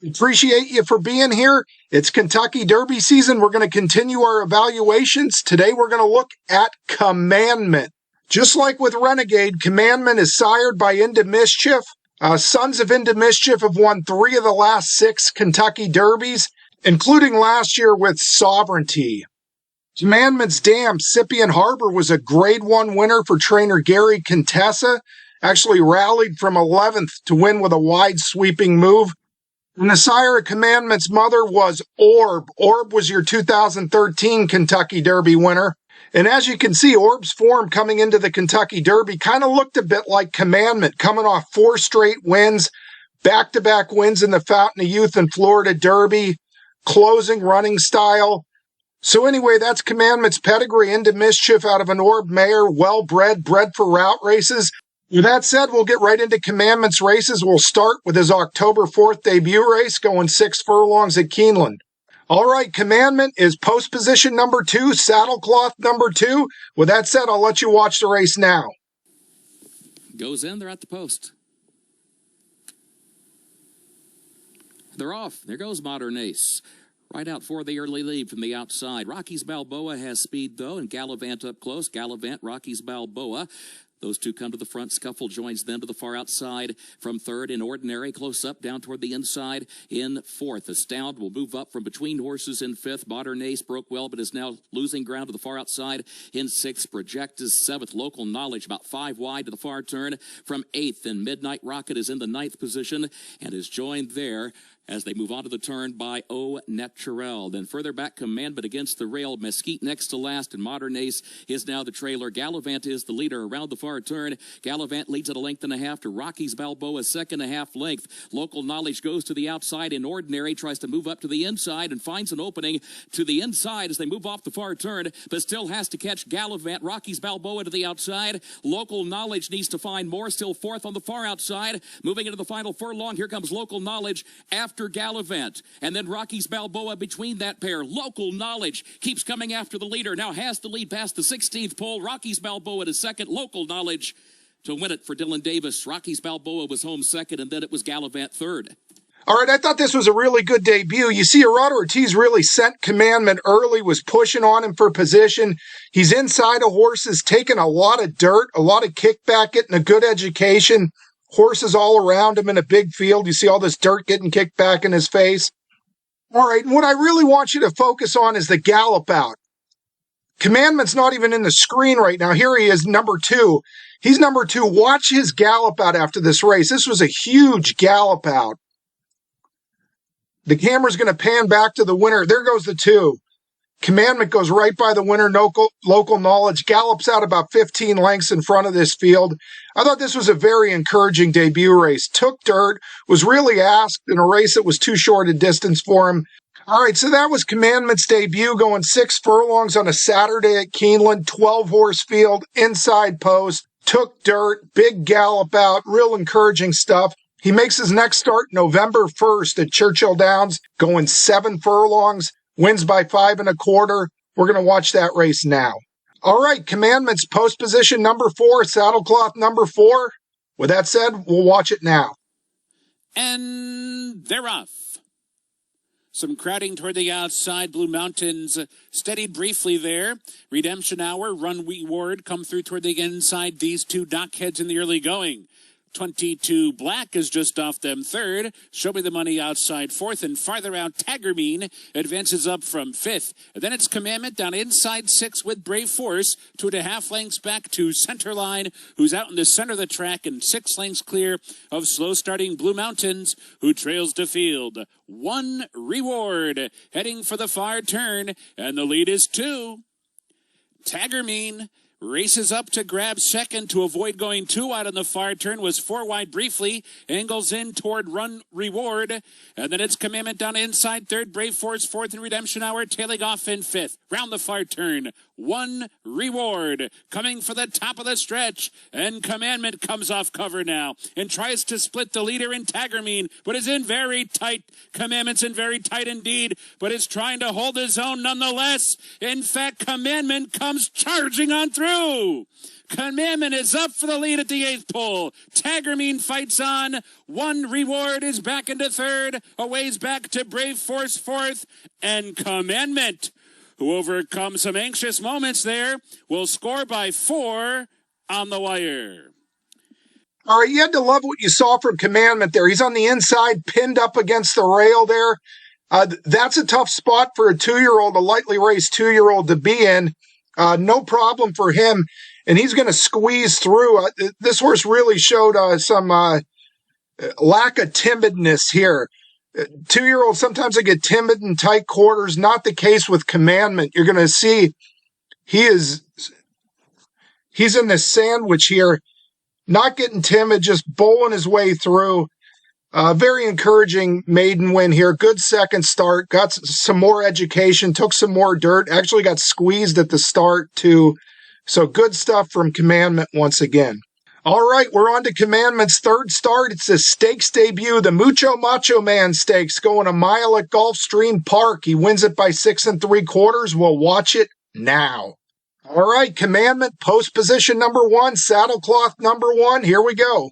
Appreciate you for being here. It's Kentucky Derby season. We're going to continue our evaluations. Today we're going to look at Commandment. Just like with Renegade, Commandment is sired by Into Mischief. Sons of Into Mischief have won 3 of the last 6 Kentucky Derbies, including last year with Sovereignty. Commandment's dam, Scythian Harbor, was a Grade 1 winner for trainer Gary Contessa. Actually rallied from 11th to win with a wide sweeping move. And the sire of Commandment's mother was Orb. Orb was your 2013 Kentucky Derby winner. And as you can see, Orb's form coming into the Kentucky Derby kind of looked a bit like Commandment, coming off 4 straight wins, back-to-back wins in the Fountain of Youth and Florida Derby, closing running style. So anyway, that's Commandment's pedigree. Into Mischief out of an Orb mare, well-bred, bred for route races. With that said, we'll get right into Commandment's races. We'll start with his October 4th debut race, going 6 furlongs at Keeneland. All right, Commandment is post position number 2, saddle cloth number 2. With that said, I'll let you watch the race now. Goes in, they're at the post. They're off. There goes Modern Ace. Right out for the early lead from the outside. Rocky's Balboa has speed, though, and Gallivant up close. Gallivant, Rocky's Balboa. Those two come to the front. Scuffle joins them to the far outside from third in Ordinary. Close up, down toward the inside in fourth. Astound will move up from between horses in fifth. Modern Ace broke well, but is now losing ground to the far outside in sixth. Project is seventh. Local Knowledge about 5 wide to the far turn from eighth. And Midnight Rocket is in the ninth position and is joined there as they move on to the turn by Au Naturel. Then further back, Commandment against the rail. Mesquite next to last, and Modern Ace is now the trailer. Gallivant is the leader around the far turn. Gallivant leads at 1.5 lengths to Rocky's Balboa, 2.5 lengths. Local Knowledge goes to the outside in Ordinary, tries to move up to the inside and finds an opening to the inside as they move off the far turn, but still has to catch Gallivant. Rocky's Balboa to the outside. Local Knowledge needs to find more, still fourth on the far outside. Moving into the final furlong, here comes Local Knowledge after Gallivant, and then Rocky's Balboa between that pair. Local Knowledge keeps coming after the leader, now has the lead past the 16th pole. Rocky's Balboa to second. Local Knowledge to win it for Dylan Davis. Rocky's Balboa was home second, and then it was Gallivant third. All right, I thought this was a really good debut. You see, Gerardo Ortiz really sent Commandment early, was pushing on him for position. He's inside of horses, taking a lot of dirt, a lot of kickback, getting a good education. Horses all around him in a big field. You see all this dirt getting kicked back in his face. All right, and what I really want you to focus on is the gallop out. Commandment's not even in the screen right now. Here he is, number 2. He's number 2. Watch his gallop out after this race. This was a huge gallop out. The camera's going to pan back to the winner. There goes the 2. Commandment goes right by the winner. Local Knowledge gallops out about 15 lengths in front of this field. I thought this was a very encouraging debut race. Took dirt, was really asked in a race that was too short a distance for him. All right, so that was Commandment's debut, going 6 furlongs on a Saturday at Keeneland, 12-horse field, inside post. Took dirt, big gallop out, real encouraging stuff. He makes his next start November 1st at Churchill Downs, going 7 furlongs. Wins by 5 1/4. We're going to watch that race now. All right, Commandment's post position number 4, saddle cloth number 4. With that said, we'll watch it now. And they're off. Some crowding toward the outside. Blue Mountains steadied briefly there. Redemption Hour, Run Reward come through toward the inside. These two dockheads in the early going. 22 Black is just off them third. Show Me the Money outside fourth, and farther out Tagermean advances up from fifth. And then it's Commandment down inside 6 with Brave Force, 2.5 lengths back to Centerline, who's out in the center of the track, and 6 lengths clear of slow starting Blue Mountains, who trails to field. One Reward heading for the far turn, and the lead is 2. Tagermean races up to grab second to avoid going 2 wide on the far turn, was 4 wide briefly, angles in toward Run Reward, and then it's Commandment down inside third, Brave Force fourth, and Redemption Hour tailing off in fifth. Round the far turn, One Reward coming for the top of the stretch, and Commandment comes off cover now and tries to split the leader in Tagermine, but is in very tight. Commandment's in very tight indeed, but is trying to hold his own nonetheless. In fact, Commandment comes charging on through. Commandment is up for the lead at the 8th pole. Tagermine fights on. One Reward is back into 3rd, a ways back to Brave Force 4th, and Commandment, who overcomes some anxious moments there, will score by 4 on the wire. All right, you had to love what you saw from Commandment there. He's on the inside, pinned up against the rail there. That's a tough spot for a 2-year-old, a lightly raced 2-year-old to be in. No problem for him, and he's going to squeeze through. This horse really showed some lack of timidness here. 2-year-olds, sometimes they get timid in tight quarters. Not the case with Commandment. You're going to see he's in this sandwich here, not getting timid, just bowling his way through. Very encouraging maiden win here. Good second start. Got some more education, took some more dirt. Actually got squeezed at the start too. So good stuff from Commandment once again. All right, we're on to Commandment's 3rd start. It's a stakes debut, the Mucho Macho Man Stakes, going a mile at Gulfstream Park. He wins it by 6 3/4. We'll watch it now. All right, Commandment, post position number 1, saddle cloth number 1. Here we go.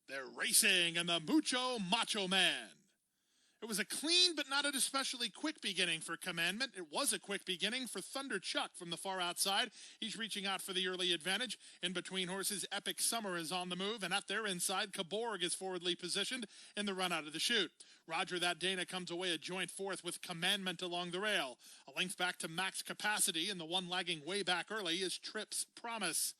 They're racing in the Mucho Macho Man. It was a clean but not an especially quick beginning for Commandment. It was a quick beginning for Thunder Chuck from the far outside. He's reaching out for the early advantage. In between horses, Epic Summer is on the move, and at their inside, Coborg is forwardly positioned in the run out of the chute. Roger That Dana comes away a joint 4th with Commandment along the rail. A length back to Max Capacity, and the one lagging way back early is Tripp's Promise.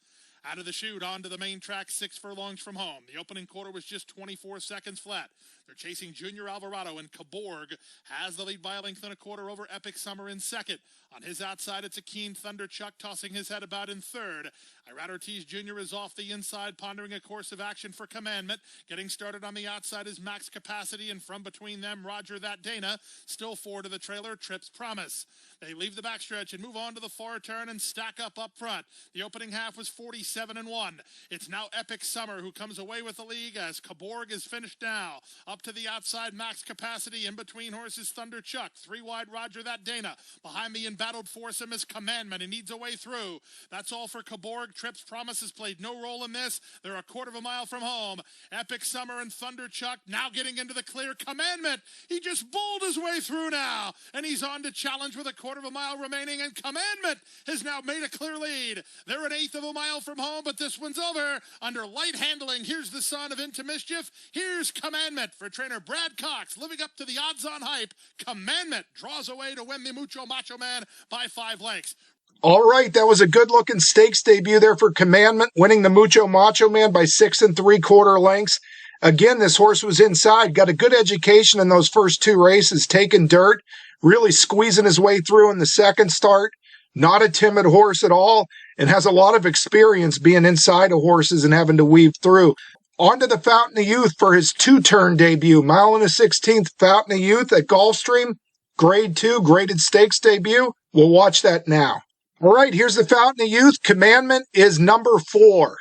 Out of the chute, onto the main track, 6 furlongs from home. The opening quarter was just 24 seconds flat. They're chasing Junior Alvarado, and Coborg has the lead by a length and a quarter over Epic Summer in 2nd. On his outside, it's a keen Thunder Chuck tossing his head about in 3rd. Irad Ortiz Jr. is off the inside, pondering a course of action for Commandment. Getting started on the outside is Max Capacity, and from between them, Roger That Dana. Still 4 to the trailer, Tripp's Promise. They leave the backstretch and move on to the far turn and stack up front. The opening half was 47-1. It's now Epic Summer who comes away with the lead as Coborg is finished now. Up to the outside, Max Capacity. In between horses, Thunder Chuck. 3 wide, Roger That Dana. Behind the embattled foursome is Commandment. He needs a way through. That's all for Coborg. Tripp's Promise has played no role in this. They're a 1/4 mile from home. Epic Summer and Thunder Chuck now getting into the clear. Commandment, he just bowled his way through now, and he's on to challenge with a 1/4 mile remaining, and Commandment has now made a clear lead. They're an 1/8 of a mile from home, but this one's over under light handling. Here's the son of Into Mischief. Here's Commandment for trainer Brad Cox, living up to the odds-on hype. Commandment draws away to win the Mucho Macho Man by 5 lengths. All right, that was a good-looking stakes debut there for Commandment, winning the Mucho Macho Man by 6 3/4 lengths. Again, this horse was inside, got a good education in those first 2 races, taking dirt, really squeezing his way through in the second start. Not a timid horse at all, and has a lot of experience being inside of horses and having to weave through. On to the Fountain of Youth for his 2-turn debut. 1 1/16 Fountain of Youth at Gulfstream. Grade 2, graded stakes debut. We'll watch that now. All right, here's the Fountain of Youth. Commandment is number 4.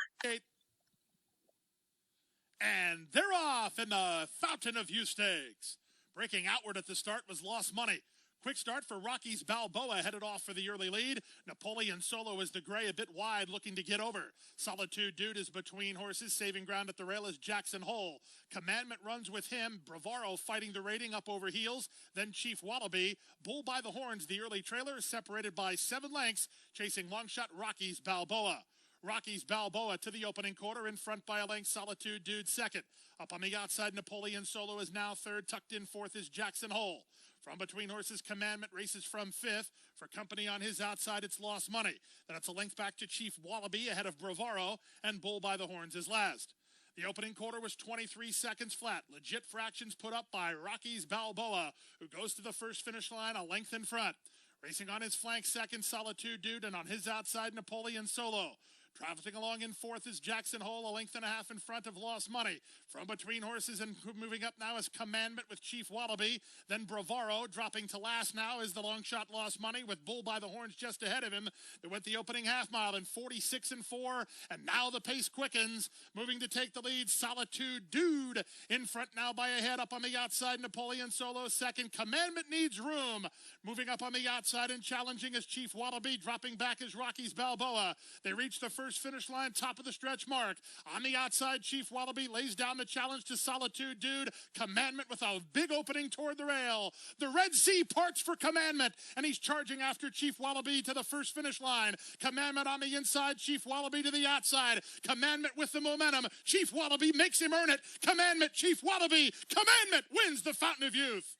And they're off in the Fountain of Youth Stakes. Breaking outward at the start was Lost Money. Quick start for Rocky's Balboa, headed off for the early lead. Napoleon Solo is the gray, a bit wide, looking to get over. Solitude Dude is between horses. Saving ground at the rail is Jackson Hole. Commandment runs with him. Bravaro fighting the rating up over heels. Then Chief Wallaby. Bull by the Horns, the early trailer, separated by 7 lengths, chasing long shot Rocky's Balboa. Rocky's Balboa to the opening quarter, in front by a length. Solitude Dude 2nd. Up on the outside, Napoleon Solo is now 3rd. Tucked in 4th is Jackson Hole. From between horses, Commandment races from 5th. For company on his outside, it's Lost Money. Then it's a length back to Chief Wallaby ahead of Bravaro, and Bull by the Horns is last. The opening quarter was 23 seconds flat. Legit fractions put up by Rocky's Balboa, who goes to the first finish line a length in front. Racing on his flank, 2nd, Solitude Dude, and on his outside, Napoleon Solo. Traveling along in fourth is Jackson Hole, a length and a half in front of Lost Money. From between horses and moving up now is Commandment with Chief Wallaby. Then Bravaro dropping to last now is the long shot Lost Money with Bull by the horns just ahead of him. They went the opening half mile in 46 and 4, and now the pace quickens. Moving to take the lead, Solitude Dude in front now by a head. Up on the outside, Napoleon Solo second. Commandment needs room. Moving up on the outside and challenging is Chief Wallaby. Dropping back is Rocky's Balboa. They reach the first finish line, top of the stretch mark. On the outside, Chief Wallaby lays down the challenge to Solitude Dude. Commandment with a big opening toward the rail. The Red Sea parts for Commandment, and he's charging after Chief Wallaby to the first finish line. Commandment on the inside, Chief Wallaby to the outside. Commandment with the momentum. Chief Wallaby makes him earn it. Commandment, Chief Wallaby. Commandment wins the Fountain of Youth.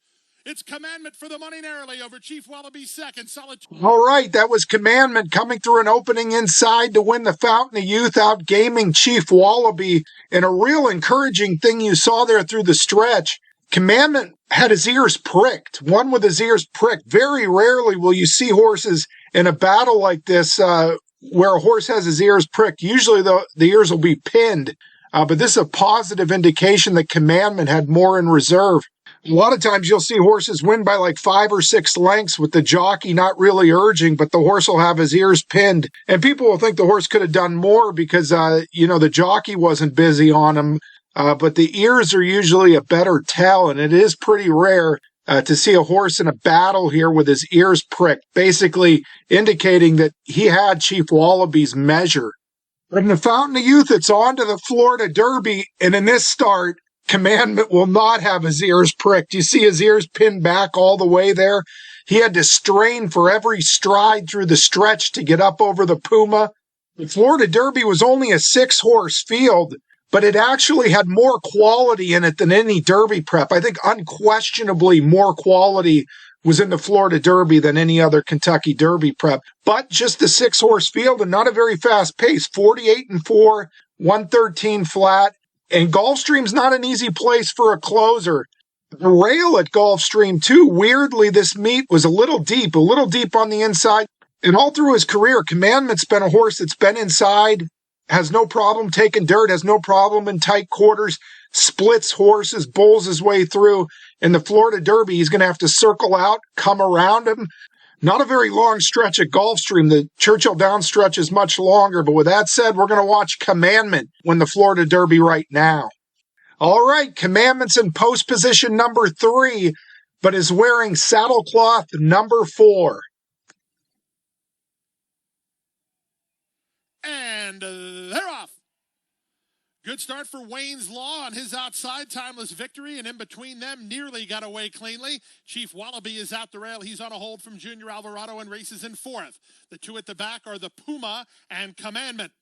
It's Commandment for the money narrowly over Chief Wallaby second. Solitude. All right, that was Commandment coming through an opening inside to win the Fountain of Youth, out gaming Chief Wallaby. And a real encouraging thing you saw there through the stretch, Commandment had his ears pricked, won with his ears pricked. Very rarely will you see horses in a battle like this where a horse has his ears pricked. Usually the ears will be pinned, but this is a positive indication that Commandment had more in reserve. A lot of times you'll see horses win by like 5 or 6 lengths with the jockey not really urging, but the horse will have his ears pinned. And people will think the horse could have done more because, the jockey wasn't busy on him. But the ears are usually a better tell, and it is pretty rare to see a horse in a battle here with his ears pricked, basically indicating that he had Chief Wallaby's measure. But in the Fountain of Youth, it's on to the Florida Derby, and in this start, Commandment will not have his ears pricked. You see his ears pinned back all the way there. He had to strain for every stride through the stretch to get up over the Puma. The Florida Derby was only a 6-horse field, but it actually had more quality in it than any Derby prep. I think unquestionably more quality was in the Florida Derby than any other Kentucky Derby prep. But just the 6-horse field and not a very fast pace, 48 and 4, 113 flat. And Gulfstream's not an easy place for a closer. The rail at Gulfstream, too, weirdly, this meet was a little deep on the inside. And all through his career, Commandment's been a horse that's been inside, has no problem taking dirt, has no problem in tight quarters, splits horses, bowls his way through. In the Florida Derby, he's going to have to circle out, come around him. Not a very long stretch at Gulfstream. The Churchill Downs stretch is much longer. But with that said, we're going to watch Commandment win the Florida Derby right now. All right, Commandment's in post position number 3, but is wearing saddlecloth number 4. And they're off. Good start for Wayne's Law on his outside, Timeless Victory, and in between them, nearly got away cleanly. Chief Wallaby is out the rail. He's on a hold from Junior Alvarado and races in 4th. The 2 at the back are the Puma and Commandment.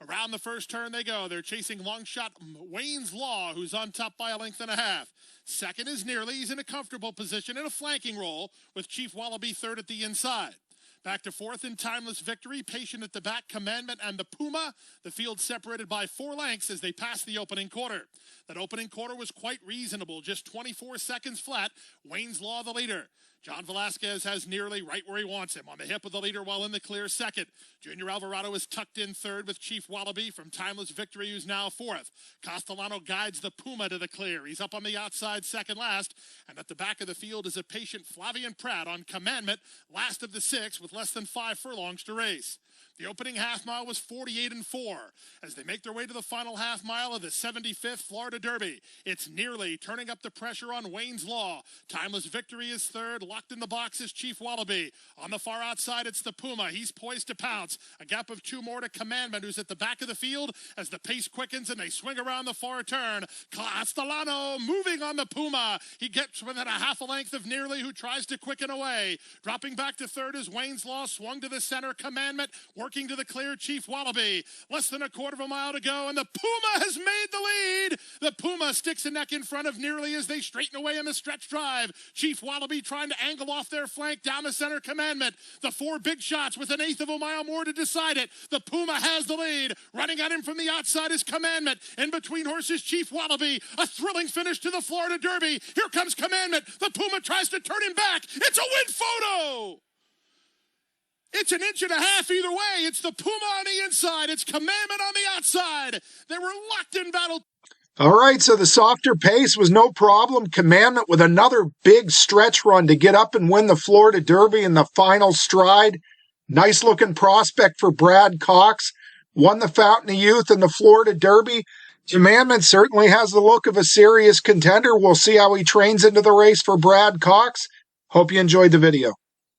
Around the first turn they go. They're chasing long shot Wayne's Law, who's on top by a length and a half. Second is Nearly. He's in a comfortable position in a flanking role with Chief Wallaby 3rd at the inside. Back to 4th in Timeless Victory, Patient at the back, Commandment and the Puma. The field separated by 4 lengths as they pass the opening quarter. That opening quarter was quite reasonable, just 24 seconds flat. Wayne's Law the leader. John Velasquez has Nearly right where he wants him, on the hip of the leader while in the clear 2nd. Junior Alvarado is tucked in 3rd with Chief Wallaby from Timeless Victory, who's now 4th. Castellano guides the Puma to the clear. He's up on the outside 2nd last. And at the back of the field is a Patient Flavian Pratt on Commandment, last of the 6 with less than 5 furlongs to race. The opening half mile was 48 and 4. As they make their way to the final half mile of the 75th Florida Derby, it's Nearly turning up the pressure on Wayne's Law. Timeless Victory is 3rd. Locked in the box is Chief Wallaby. On the far outside, it's the Puma. He's poised to pounce. A gap of 2 more to Commandment, who's at the back of the field as the pace quickens and they swing around the far turn. Castellano moving on the Puma. He gets within a half a length of Nearly, who tries to quicken away. Dropping back to 3rd is Wayne's Law. Swung to the center. Commandment working to the clear, Chief Wallaby. Less than a quarter of a mile to go, and the Puma has made the lead. The Puma sticks a neck in front of Nearly as they straighten away in the stretch drive. Chief Wallaby trying to angle off their flank down the center. Commandment. The 4 big shots with an 1/8 of a mile more to decide it. The Puma has the lead. Running at him from the outside is Commandment. In between horses, Chief Wallaby. A thrilling finish to the Florida Derby. Here comes Commandment. The Puma tries to turn him back. It's a win photo. It's an inch and a half either way. It's the Puma on the inside. It's Commandment on the outside. They were locked in battle. All right, so the softer pace was no problem. Commandment with another big stretch run to get up and win the Florida Derby in the final stride. Nice looking prospect for Brad Cox. Won the Fountain of Youth in the Florida Derby. Commandment certainly has the look of a serious contender. We'll see how he trains into the race for Brad Cox. Hope you enjoyed the video.